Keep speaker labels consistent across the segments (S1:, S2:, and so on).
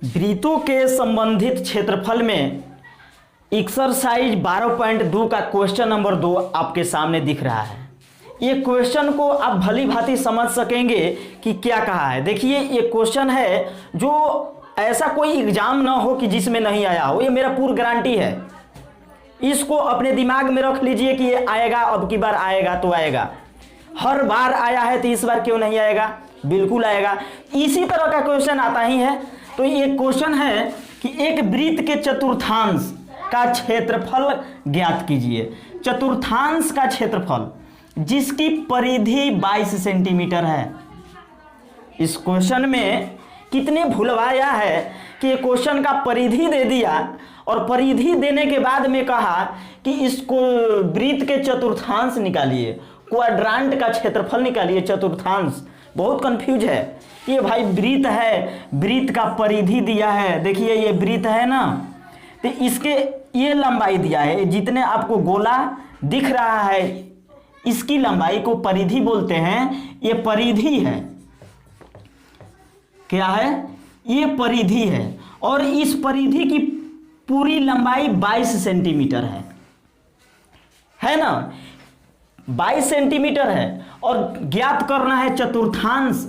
S1: वृत्तों के संबंधित क्षेत्रफल में एक्सरसाइज 12.2 का क्वेश्चन नंबर 2 आपके सामने दिख रहा है। ये क्वेश्चन को आप भली भांति समझ सकेंगे कि क्या कहा है। देखिए ये क्वेश्चन है जो ऐसा कोई एग्जाम ना हो कि जिसमें नहीं आया हो, ये मेरा पूरी गारंटी है। इसको अपने दिमाग में रख लीजिए कि ये आएगा, अब की बार आएगा तो आएगा। हर बार आया है तो इस बार क्यों नहीं आएगा, बिल्कुल आएगा। इसी तरह का क्वेश्चन आता ही है। तो ये क्वेश्चन है कि एक वृत्त के चतुर्थांश का क्षेत्रफल ज्ञात कीजिए। चतुर्थांश का क्षेत्रफल जिसकी परिधि 22 सेंटीमीटर है। इस क्वेश्चन में कितने भुलवाया है कि ये क्वेश्चन का परिधि दे दिया और परिधि देने के बाद में कहा कि इसको वृत्त के चतुर्थांश निकालिए, क्वाड्रांट का क्षेत्रफल निकालिए। चतुर्थांश बहुत कंफ्यूज है। ये भाई वृत्त है, वृत्त का परिधि दिया है। देखिए ये वृत्त है ना, तो इसके ये लंबाई दिया है। जितने आपको गोला दिख रहा है इसकी लंबाई को परिधि बोलते हैं। ये परिधि है, क्या है, ये परिधि है। और इस परिधि की पूरी लंबाई 22 सेंटीमीटर है ना, 22 सेंटीमीटर है। और ज्ञात करना है चतुर्थांश।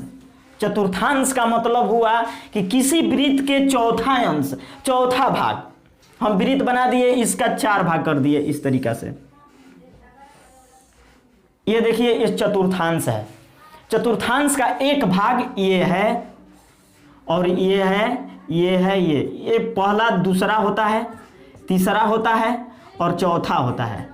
S1: चतुर्थांश का मतलब हुआ कि किसी वृत्त के चौथा अंश, चौथा भाग। हम वृत्त बना दिए, इसका 4 भाग कर दिए इस तरीका से। ये देखिए इस चतुर्थांश है। चतुर्थांश का एक भाग ये है और ये है, ये है, ये पहला, दूसरा होता है, तीसरा होता है और चौथा होता है।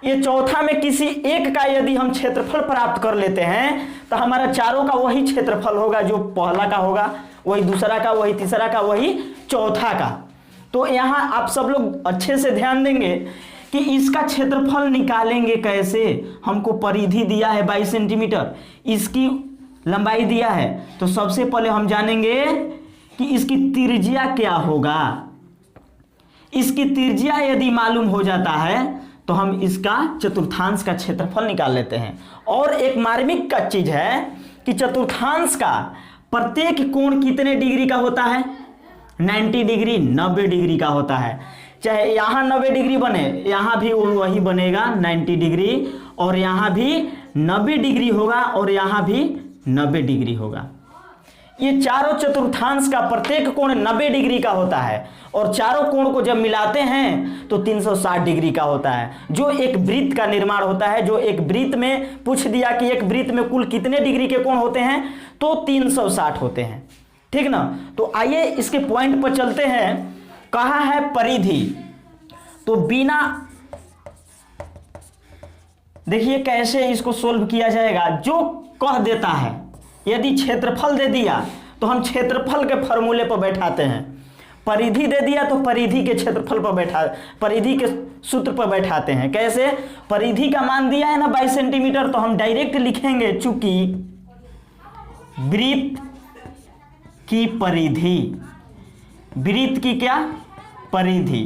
S1: ये चौथा में किसी एक का यदि हम क्षेत्रफल प्राप्त कर लेते हैं तो हमारा चारों का वही क्षेत्रफल होगा, जो पहला का होगा, वही दूसरा का, वही तीसरा का, वही चौथा का। तो यहाँ आप सब लोग अच्छे से ध्यान देंगे कि इसका क्षेत्रफल निकालेंगे कैसे। हमको परिधि दिया है 22 सेंटीमीटर, इसकी लंबाई दिया है। तो सबसे पहले हम जानेंगे कि इसकी त्रिज्या क्या होगा। इसकी त्रिज्या यदि मालूम हो जाता है तो हम इसका चतुर्थांश का क्षेत्रफल निकाल लेते हैं। और एक मार्मिक का चीज है कि चतुर्थांश का प्रत्येक कोण कितने डिग्री का होता है, 90 डिग्री, 90 डिग्री का होता है। चाहे यहाँ 90 डिग्री बने, यहाँ भी वही बनेगा 90 डिग्री, और यहाँ भी 90 डिग्री होगा, और यहाँ भी 90 डिग्री होगा। ये चारों चतुर्थांश का प्रत्येक कोण 90 डिग्री का होता है। और चारों कोण को जब मिलाते हैं तो 360 डिग्री का होता है, जो एक वृत्त का निर्माण होता है। जो एक वृत्त में पूछ दिया कि एक वृत्त में कुल कितने डिग्री के कोण होते हैं, तो 360 होते हैं, ठीक ना। तो आइए इसके पॉइंट पर चलते हैं। कहा है परिधि, तो बिना, देखिए कैसे इसको सोल्व किया जाएगा। जो कह देता है, यदि क्षेत्रफल दे दिया तो हम क्षेत्रफल के फॉर्मूले पर बैठाते हैं। परिधि दे दिया तो परिधि के क्षेत्रफल पर परिधि के सूत्र पर बैठाते हैं। कैसे, परिधि का मान दिया है ना 22 सेंटीमीटर, तो हम डायरेक्ट लिखेंगे चूंकि वृत्त की परिधि, वृत्त की क्या, परिधि।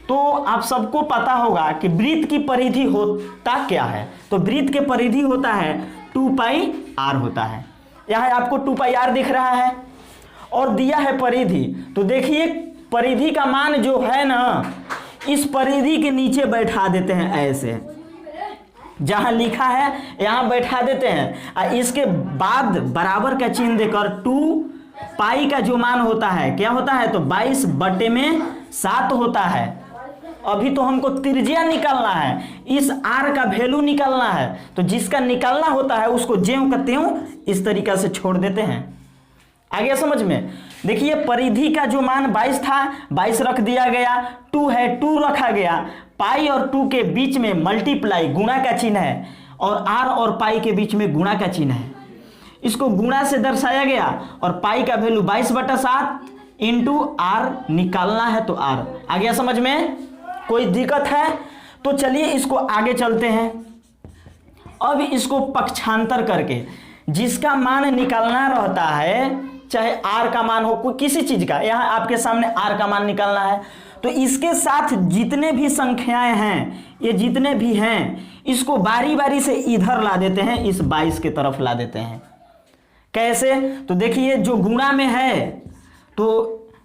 S1: तो आप सबको पता होगा कि वृत्त की परिधि होता क्या है। तो वृत्त के परिधि होता है 2πr होता है। यहाँ आपको 2πr दिख रहा है और दिया है परिधि। तो देखिए परिधि का मान जो है ना, इस परिधि के नीचे बैठा देते हैं ऐसे, जहां लिखा है यहां बैठा देते हैं। और इसके बाद बराबर का चिन्ह देकर 2π का जो मान होता है क्या होता है, तो 22/7 होता है। अभी तो हमको त्रिज्या निकालना है, इस r का वैल्यू निकालना है। तो जिसका निकालना होता है उसको ज्यों का त्यों इस तरीका से छोड़ देते हैं। आ गया समझ में। देखिए परिधि का जो मान 22 था, 22 रख दिया गया, 2 है 2 रखा गया, पाई और 2 के बीच में मल्टीप्लाई गुणा का चिन्ह है, और r और पाई के बीच में गुणा का चिन्ह है। इसको गुणा से दर्शाया गया, और पाई का वैल्यू 22/7 इंटू r निकालना है, तो r। आ गया समझ में। कोई दिक्कत है तो चलिए इसको आगे चलते हैं। अब इसको पक्षांतर करके जिसका मान निकालना रहता है, चाहे r का मान हो कोई किसी चीज का, यहाँ आपके सामने r का मान निकालना है, तो इसके साथ जितने भी संख्याएं हैं, ये जितने भी हैं, इसको बारी बारी से इधर ला देते हैं, इस 22 की तरफ ला देते हैं। कैसे, तो देखिए जो गुणा में है तो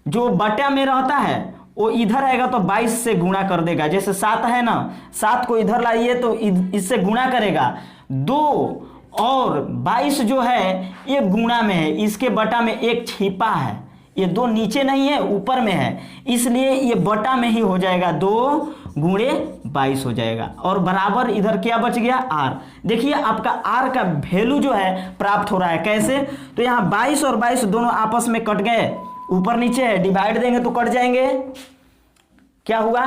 S1: जो बटा में रहता है वो इधर आएगा तो 22 से गुणा कर देगा। जैसे 7 है ना, 7 को इधर लाइए तो इससे गुणा करेगा। 2 और 22 जो है ये गुणा में है, इसके बटा में 1 छिपा है, ये 2 नीचे नहीं है ऊपर में है, इसलिए ये बटा में ही हो जाएगा, 2 गुणे 22 हो जाएगा। और बराबर इधर क्या बच गया, आर। देखिए आपका आर का वैल्यू जो है प्राप्त हो रहा है। कैसे, तो यहाँ 22 और 22 दोनों आपस में कट गए, ऊपर नीचे है, डिवाइड देंगे तो कट जाएंगे, क्या हुआ,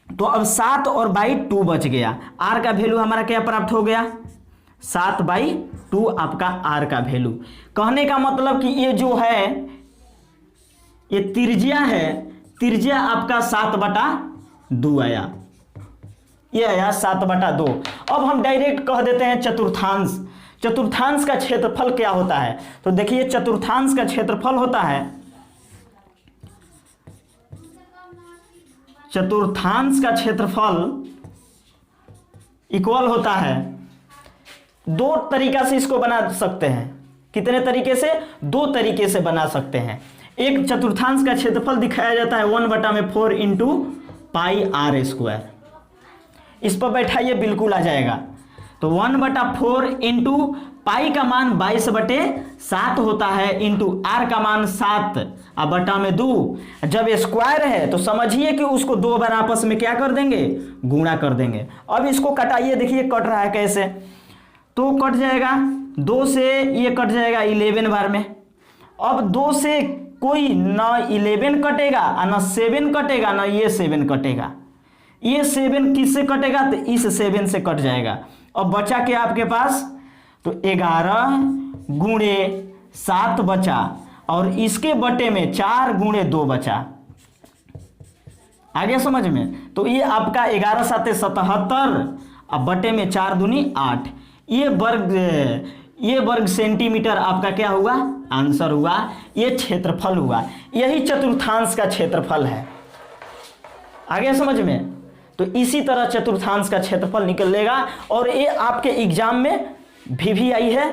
S1: तो अब 7 और 2 बच गया। आर का वैल्यू हमारा क्या प्राप्त हो गया, 7/2 आपका आर का वैल्यू। कहने का मतलब कि ये जो है ये त्रिज्या है, त्रिज्या आपका 7/2 आया, ये आया 7/2। अब हम डायरेक्ट कह देते हैं चतुर्थांश। चतुर्थांश का क्षेत्रफल क्या होता है, तो देखिए चतुर्थांश का क्षेत्रफल होता है, चतुर्थांश का क्षेत्रफल इक्वल होता है, 2 तरीका से इसको बना सकते हैं। कितने तरीके से, 2 तरीके से बना सकते हैं। एक चतुर्थांश का क्षेत्रफल दिखाया जाता है 1/4 इंटू πr²। इस पर बैठाइए, बिल्कुल आ जाएगा। तो 1/4 इंटू पाई का मान 22/7 होता है, इंटू आर का मान 7 अब बटा में 2। जब स्क्वायर है तो समझिए कि उसको 2 बार आपस में क्या कर देंगे, गुणा कर देंगे। अब इसको कटाइए, देखिए कट रहा है कैसे, तो कट जाएगा 2 से ये कट जाएगा 11 बार में। अब 2 से कोई ना 11 कटेगा और ना 7 कटेगा, ना ये 7 कटेगा। ये 7 किससे कटेगा, तो इस 7 से कट जाएगा। अब बचा क्या आपके पास, तो 11 गुणे 7 बचा, और इसके बटे में 4 गुणे 2 बचा। आ गया समझ में, तो ये आपका 11 7 77, अब बटे में 4 दूनी 8। ये वर्ग सेंटीमीटर आपका क्या हुआ, आंसर हुआ, ये क्षेत्रफल हुआ। यही चतुर्थांश का क्षेत्रफल है। आ गया समझ में, तो इसी तरह चतुर्थांश का क्षेत्रफल निकलेगा। और ये आपके एग्जाम में भी आई है,